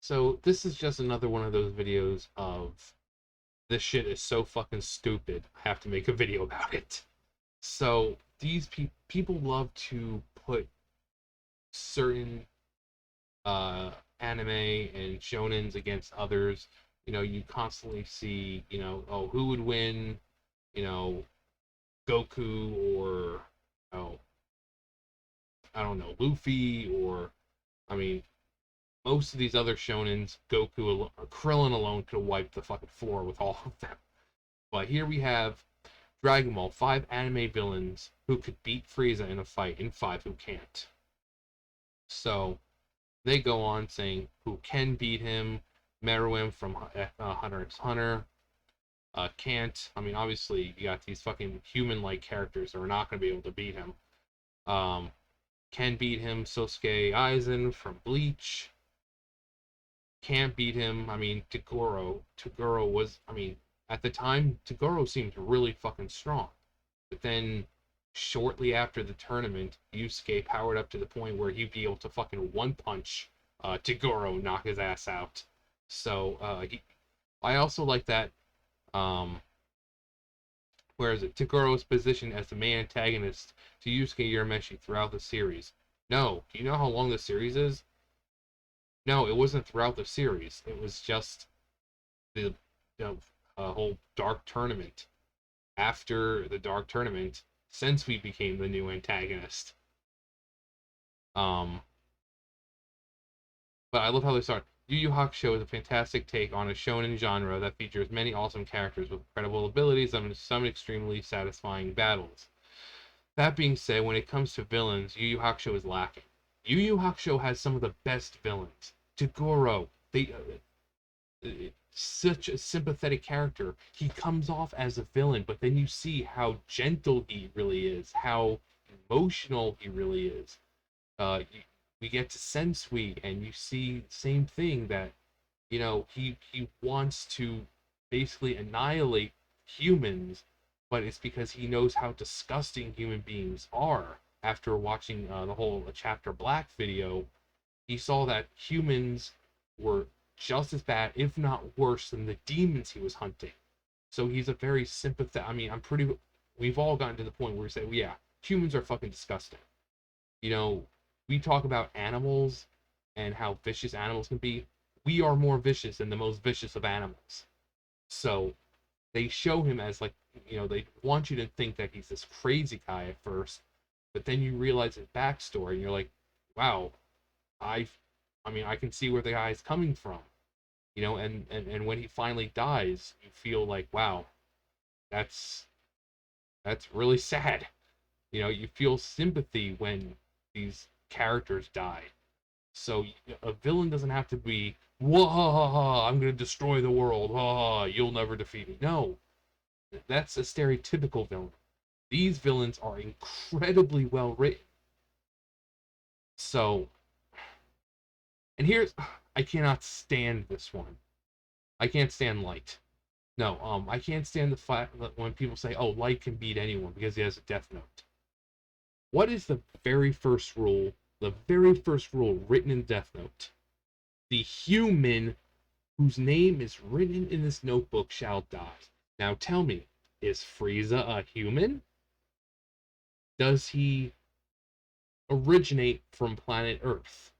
So this is just another one of those videos of this shit is so fucking stupid. I have to make a video about it. So these people love to put certain anime and shonens against others. You constantly see, oh, who would win, you know, Goku or, oh, I don't know, Luffy or, I mean, most of these other shonens, Goku or Krillin alone could have wiped the fucking floor with all of them. But here we have Dragon Ball, 5 anime villains who could beat Frieza in a fight, and 5 who can't. So they go on saying who can beat him. Meruem from Hunter x Hunter can't. I mean, obviously, you got these fucking human like characters that are not going to be able to beat him. Um, can beat him. Sosuke Aizen from Bleach can't beat him. I mean, Toguro. Toguro was, I mean, at the time, Toguro seemed really fucking strong. But then, shortly after the tournament, Yusuke powered up to the point where he'd be able to fucking one punch Toguro, knock his ass out. So, I also like that. Um, where is it? Togoro's position as the main antagonist to Yusuke Urameshi throughout the series. No, do you know how long the series is? No, it wasn't throughout the series. It was just the, the whole Dark Tournament. After the Dark Tournament, since we became the new antagonist. Um, but I love how they start. Yu Yu Hakusho is a fantastic take on a shonen genre that features many awesome characters with incredible abilities and some extremely satisfying battles. That being said, when it comes to villains, Yu Yu Hakusho is lacking. Yu Yu Hakusho has some of the best villains. Toguro, such a sympathetic character. He comes off as a villain, but then you see how gentle he really is, how emotional he really is. We get to Sensui, and you see the same thing that he wants to basically annihilate humans, but it's because he knows how disgusting human beings are. After watching the whole Chapter Black video, he saw that humans were just as bad, if not worse, than the demons he was hunting. So he's a very sympathetic. I mean, we've all gotten to the point where we say, well, yeah, humans are fucking disgusting. You know, we talk about animals and how vicious animals can be. We are more vicious than the most vicious of animals. So they show him as like, they want you to think that he's this crazy guy at first, but then you realize his backstory and you're like, wow, I I mean, I can see where the guy's coming from. And when he finally dies, you feel like, wow, that's that's really sad. You feel sympathy when these characters die. So a villain doesn't have to be, whoa, I'm gonna destroy the world. You'll never defeat me. No, that's a stereotypical villain. These villains are incredibly well written. So, and here's, I cannot stand this one. I can't stand Light. No, I can't stand the fact that when people say, "Oh, Light can beat anyone because he has a Death Note." What is the very first rule? The very first rule written in Death Note: the human whose name is written in this notebook shall die. Now tell me, is Frieza a human? Does he originate from planet Earth?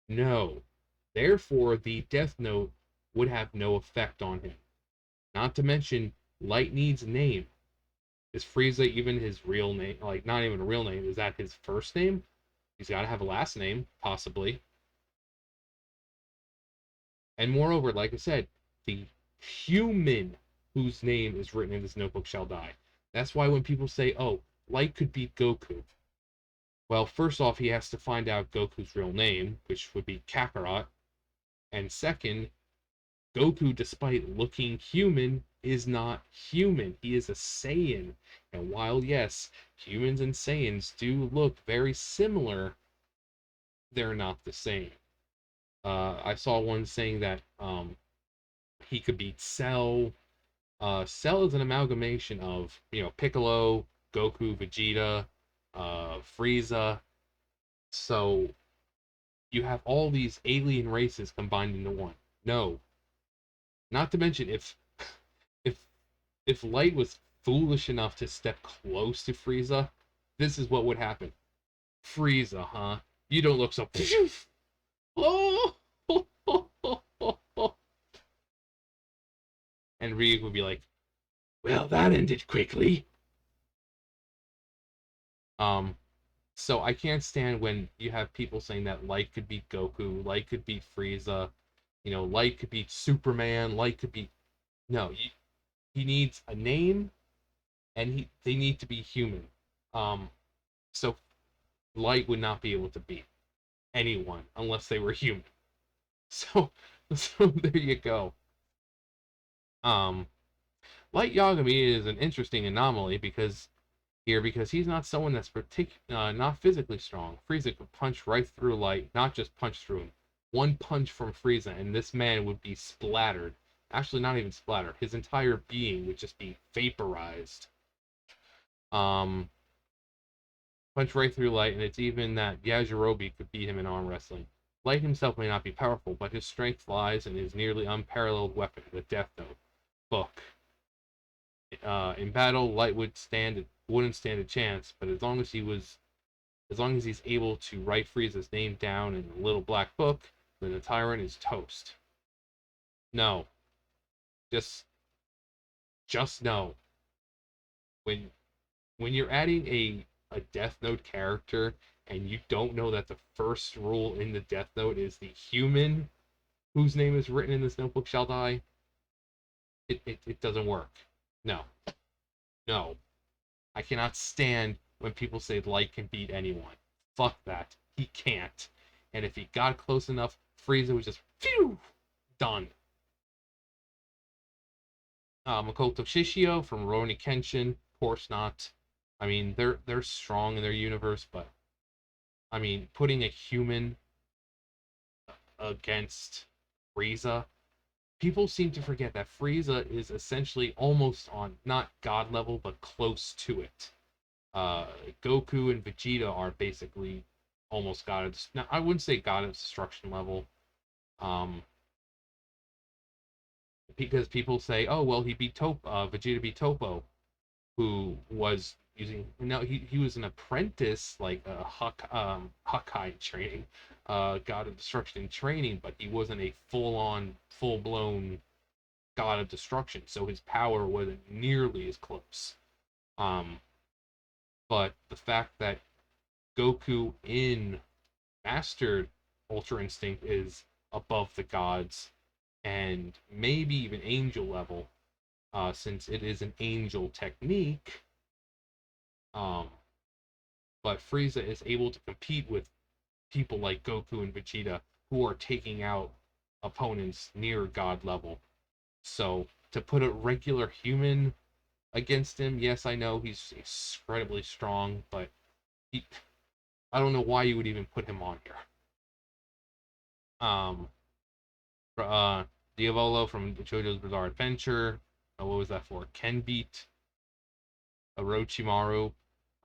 No. Therefore, the Death Note would have no effect on him. Not to mention, Light needs a name. Is Frieza even his real name? Like, not even a real name. Is that his first name? He's got to have a last name, possibly. And moreover, like I said, the human whose name is written in this notebook shall die. That's why when people say, oh, Light could beat Goku. Well, first off, he has to find out Goku's real name, which would be Kakarot. And second, Goku, despite looking human, is not human. He is a Saiyan. And while, yes, humans and Saiyans do look very similar, they're not the same. I saw one saying that he could beat Cell. Cell is an amalgamation of, Piccolo, Goku, Vegeta, Frieza. So You have all these alien races combined into one. No. Not to mention if if Light was foolish enough to step close to Frieza, this is what would happen. Frieza, huh? You don't look so. Oh! And Ryuk would be like, "Well, that ended quickly." Um, so I can't stand when you have people saying that Light could beat Goku, Light could beat Frieza, Light could beat Superman, Light could beat. No, he needs a name, and they need to be human. Um, so Light would not be able to beat anyone unless they were human. So, so there you go. Um, Light Yagami is an interesting anomaly because he's not someone that's not physically strong. Frieza could punch right through Light, not just punch through him. One punch from Frieza, and this man would be splattered. Actually, not even splattered. His entire being would just be vaporized. Um, punch right through Light, and it's even that Yajirobe could beat him in arm wrestling. Light himself may not be powerful, but his strength lies in his nearly unparalleled weapon, the Death Note book. In battle, Light wouldn't stand a chance, but as long as he's able to write Frieza's name down in a little black book, then the tyrant is toast. No, just no. When you're adding a Death Note character and you don't know that the first rule in the Death Note is the human whose name is written in this notebook shall die, it doesn't work. No, no. I cannot stand when people say Light can beat anyone. Fuck that. He can't. And if he got close enough, Frieza was just phew done. Makoto Shishio from Rurouni Kenshin, of course not. I mean, they're strong in their universe, but I mean, putting a human against Frieza, people seem to forget that Frieza is essentially almost on not god level, but close to it. uh, Goku and Vegeta are basically almost God of now I wouldn't say God of Destruction level, um, because people say, oh well, Vegeta beat Topo, who was using no, he was an apprentice like a Hawkeye training, God of Destruction in training, but he wasn't a full blown God of Destruction, so his power wasn't nearly as close. Um, but the fact that Goku in mastered Ultra Instinct is above the gods and maybe even angel level, since it is an angel technique. Um, but Frieza is able to compete with people like Goku and Vegeta who are taking out opponents near god level. So to put a regular human against him, yes, I know he's incredibly strong, but I don't know why you would even put him on here. Um, uh, Diavolo from JoJo's Bizarre Adventure. What was that for? Ken beat Orochimaru.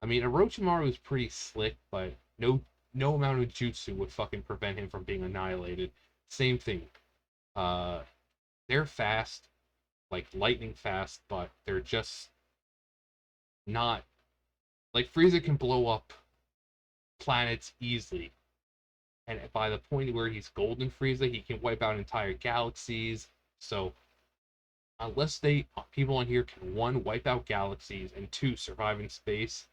I mean, Orochimaru is pretty slick, but no amount of jutsu would fucking prevent him from being annihilated. Same thing. Uh, they're fast, like lightning fast, but they're just not like Frieza can blow up planets easily. And by the point where he's Golden Frieza, he can wipe out entire galaxies. So unless people on here can one wipe out galaxies and two survive in space,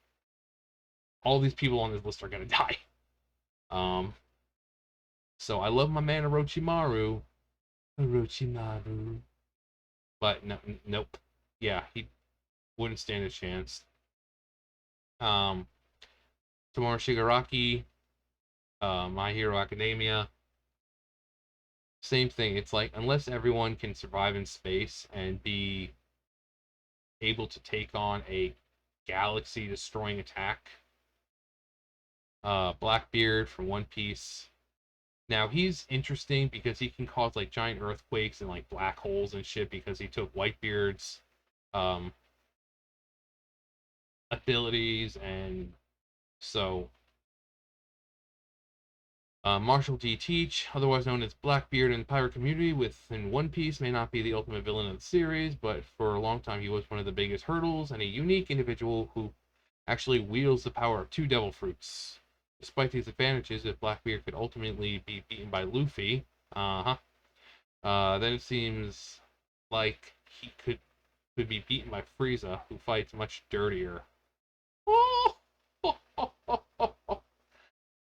all these people on this list are gonna die. Um, so I love my man Orochimaru, but no, nope, yeah, he wouldn't stand a chance. Um, Tomura Shigaraki, My Hero Academia, same thing. It's like unless everyone can survive in space and be able to take on a galaxy destroying attack. Blackbeard from One Piece. Now he's interesting because he can cause like giant earthquakes and like black holes and shit because he took Whitebeard's um, abilities, and so Marshall D. Teach, otherwise known as Blackbeard in the pirate community within One Piece, may not be the ultimate villain of the series, but for a long time he was one of the biggest hurdles and a unique individual who actually wields the power of two devil fruits. Despite these advantages, if Blackbeard could ultimately be beaten by Luffy, then it seems like he could be beaten by Frieza, who fights much dirtier.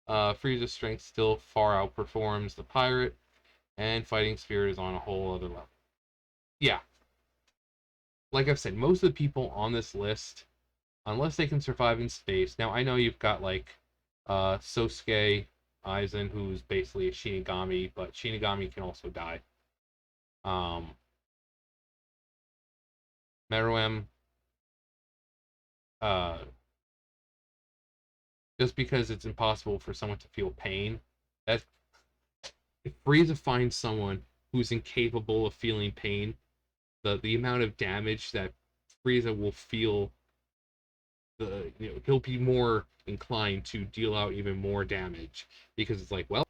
Frieza's strength still far outperforms the pirate, and fighting spirit is on a whole other level. Yeah, like I've said, most of the people on this list, unless they can survive in space. Now I know you've got like Sosuke Aizen, who's basically a Shinigami, but Shinigami can also die. Meruem, uh, just because it's impossible for someone to feel pain, that if Frieza finds someone who's incapable of feeling pain, the amount of damage that Frieza will feel, he'll be more inclined to deal out even more damage, because it's like, well,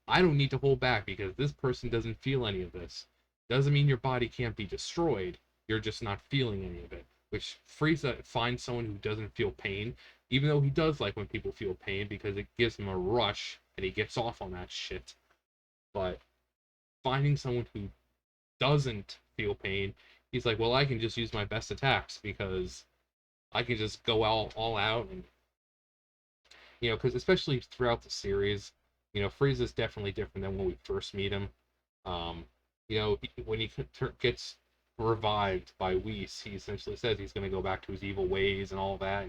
I don't need to hold back because this person doesn't feel any of this. Doesn't mean your body can't be destroyed. You're just not feeling any of it. Which Frieza finds someone who doesn't feel pain, even though he does like when people feel pain because it gives him a rush and he gets off on that shit. But finding someone who doesn't feel pain, he's like, well, I can just use my best attacks because I can just go all out. And because especially throughout the series, Frieza's definitely different than when we first meet him. um when he gets revived by Whis, he essentially says he's going to go back to his evil ways and all that.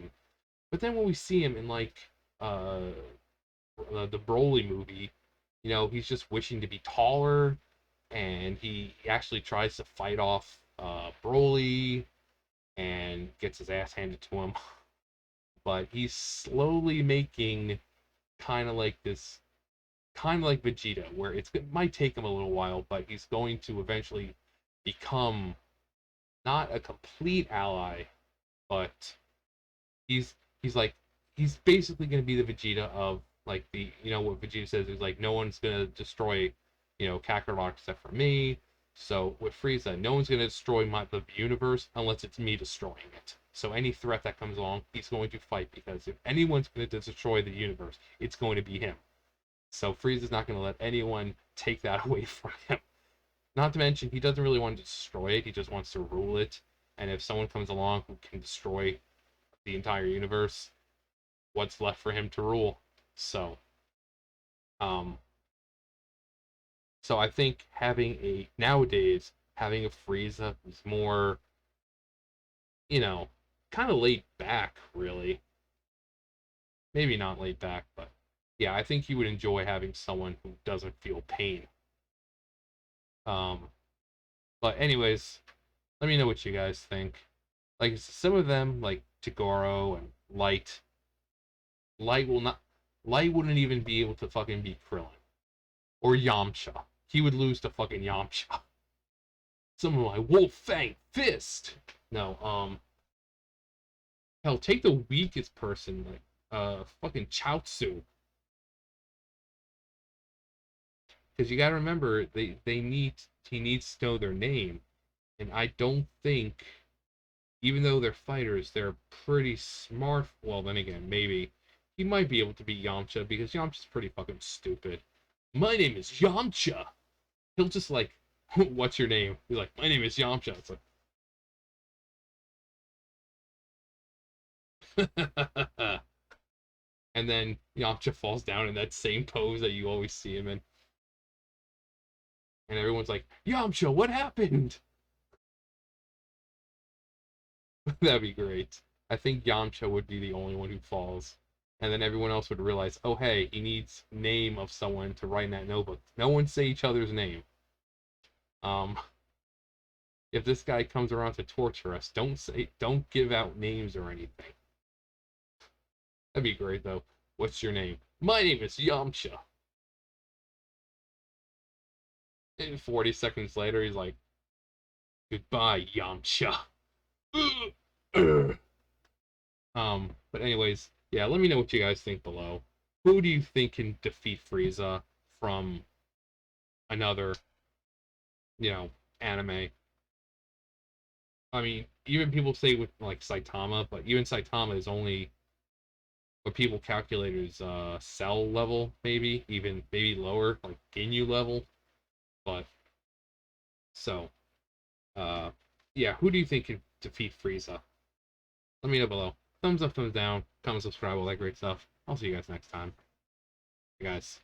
But then when we see him in like uh the Broly movie, he's just wishing to be taller, and he actually tries to fight off Broly and gets his ass handed to him. But he's slowly making kind of like this, kind of like Vegeta, where it might take him a little while, but he's going to eventually become not a complete ally, but he's he's like he's basically going to be the Vegeta of like what Vegeta says is like, no one's going to destroy Kakarot except for me. So with Frieza, no one's going to destroy the universe unless it's me destroying it. So any threat that comes along, he's going to fight, because if anyone's going to destroy the universe, it's going to be him. So Frieza's not going to let anyone take that away from him. Not to mention, he doesn't really want to destroy it, he just wants to rule it. And if someone comes along who can destroy the entire universe, what's left for him to rule? So, um, I think nowadays, having a Frieza who's more, kind of laid back, really. Maybe not laid back, but yeah, I think you would enjoy having someone who doesn't feel pain. Um, but anyways, let me know what you guys think. Like some of them, like Toguro and Light will not. Light wouldn't even be able to fucking beat Krillin or Yamcha. He would lose to fucking Yamcha. Someone like Wolf Fang Fist. No, hell, take the weakest person, like fucking Chaozu. Because you gotta remember, he needs to know their name, and I don't think, even though they're fighters, they're pretty smart. Well, then again, maybe he might be able to beat Yamcha because Yamcha's pretty fucking stupid. My name is Yamcha. He'll just like, what's your name? He's like, my name is Yamcha. It's like, and then Yamcha falls down in that same pose that you always see him in, and everyone's like, Yamcha, what happened? That'd be great. I think Yamcha would be the only one who falls. And then everyone else would realize, oh hey, he needs name of someone to write in that notebook. No one say each other's name. Um, if this guy comes around to torture us, don't give out names or anything. That'd be great though. What's your name? My name is Yamcha. And 40 seconds later, he's like, goodbye, Yamcha. But anyways, yeah, let me know what you guys think below. Who do you think can defeat Frieza? from another, you know, anime. I mean, even people say with like Saitama, but even Saitama is only what people calculate as cell level, maybe even maybe lower, like Ginyu level. But so, uh, yeah, who do you think could defeat Frieza? Let me know below. Thumbs up, thumbs down, comment, subscribe, all that great stuff. I'll see you guys next time. Hey guys.